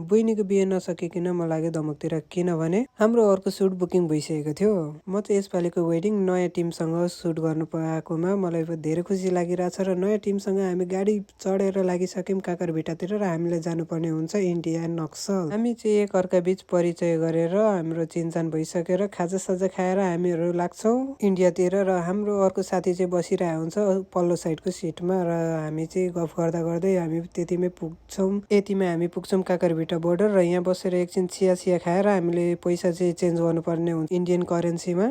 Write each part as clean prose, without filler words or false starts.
बहिनीको बिहे नसकिकन म लाग्यो दमकतिर, किनभने हाम्रो अर्को सुट बुकिङ भइसकेको थियो। म चाहिँ यसपालिको वेडिङ नयाँ टिमसँग सुट गर्नु पाएकोमा मलाई धेरै खुसी लागिरहेछ र नयाँ टिमसँग हामी गाडी चढेर लागिसक्यौँ काकरभिट्टातिर र हामीले जानुपर्ने हुन्छ इन्डिया नक्सल। हामी चाहिँ एकअर्का बीच परिचय गरेर हाम्रो चिनचान भइसकेर खाजासाजा खाएर हामीहरू लाग्छौँ इन्डियातिर र हाम्रो अर्को साथी चाहिँ बसिरहेको हुन्छ पल्लो साइडको सिटमा र हामी चाहिँ गफ गर्दा गर्दै हामी यतिमै हामी पुग्छौँ काकरभिट्टा बोर्डर र यहाँ बसेर एकछिन चिया खाएर हामीले पैसा चाहिँ चेन्ज गर्नुपर्ने हुन्छ इन्डियन करेन्सीमा।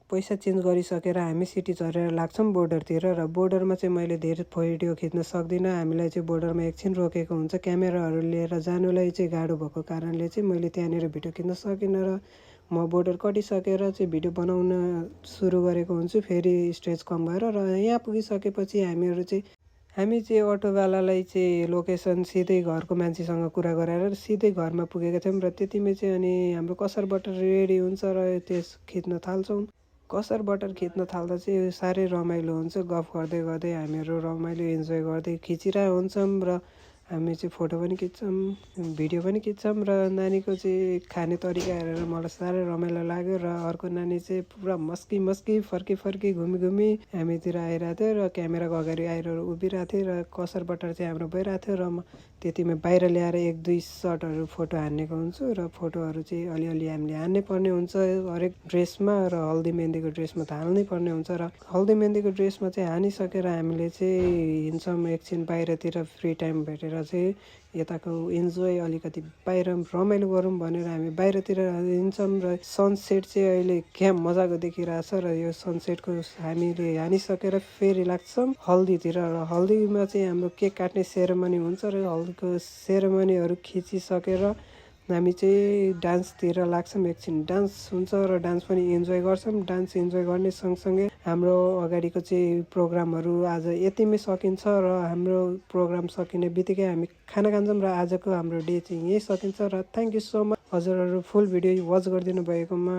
पैसा चेन्ज गरिसकेर हामी सिटी झरेर लाग्छौँ बोर्डरतिर र बोर्डरमा चाहिँ मैले धेरै भिडियो खिच्न सक्दिनँ। हामीलाई चाहिँ बोर्डरमा एकछिन रोकेको हुन्छ क्यामेराहरू लिएर जानुलाई चाहिँ गाह्रो भएको कारणले चाहिँ मैले त्यहाँनिर भिडियो खिच्न सकिनँ र म बोर्डर कटिसकेर चाहिँ भिडियो बनाउन सुरु गरेको हुन्छु फेरि स्ट्रेच कम भएर र यहाँ पुगिसकेपछि हामी चाहिँ अटोवालालाई चाहिँ लोकेसन सिधै घरको मान्छेसँग कुरा गराएर सिधै घरमा पुगेका थियौँ र त्यतिमै चाहिँ अनि हाम्रो कसार बटर रेडी हुन्छ र त्यस खिच्न थाल्छौँ। कसार बटर खिच्न थाल्दा चाहिँ साह्रै रमाइलो हुन्छ, गफ गर्दै गर्दै हामीहरू रमाइलो इन्जोय गर्दै खिचिरहेको हुन्छौँ र हामी चाहिँ फोटो पनि खिच्छौँ भिडियो पनि खिच्छौँ र नानीको चाहिँ खाने तरिका हेरेर मलाई साह्रै रमाइलो लाग्यो र अर्को नानी चाहिँ पुरा मस्की फर्की घुमी हामीतिर आइरहेको थियो र क्यामेराको अगाडि आएर उभिरहेको थियो र कसार बटर चाहिँ हाम्रो भइरहेको थियो र म त्यतिमै बाहिर ल्याएर 1-2 सटहरू फोटो हान्नेको हुन्छु र फोटोहरू चाहिँ अलिअलि हामीले हान्नै पर्ने हुन्छ हरेक ड्रेसमा र हल्दी मेहन्दीको ड्रेसमा त हाल्नै पर्ने हुन्छ र हल्दी मेहन्दीको ड्रेसमा चाहिँ हानिसकेर हामीले चाहिँ हिँड्छौँ एकछिन बाहिरतिर फ्री टाइम भेटेर चाहिँ यताको इन्जोय अलिकति बाहिर रमाइलो गरौँ भनेर हामी बाहिरतिर हिँड्छौँ र सनसेट चाहिँ अहिले क्या मजाको देखिरहेछ र यो सनसेटको हामीले हानिसकेर फेरि लाग्छौँ हल्दीतिर र हल्दीमा चाहिँ हाम्रो केक काट्ने सेरेमनी हुन्छ र हल्दीको सेरेमनीहरू खिचिसकेर हामी चाहिँ डान्सतिर लाग्छौँ एकछिन डान्स हुन्छ र डान्स पनि इन्जोय गर्छौँ। डान्स इन्जोय गर्ने सँगसँगै हाम्रो अगाडिको चाहिँ प्रोग्रामहरू आज यतिमै सकिन्छ र हाम्रो प्रोग्राम सकिने बित्तिकै हामी खाना खान्छौँ र आजको हाम्रो डे चाहिँ यहीँ सकिन्छ र थ्याङ्क यू सो मच हजुरहरू फुल भिडियो वाच गरिदिनु भएकोमा।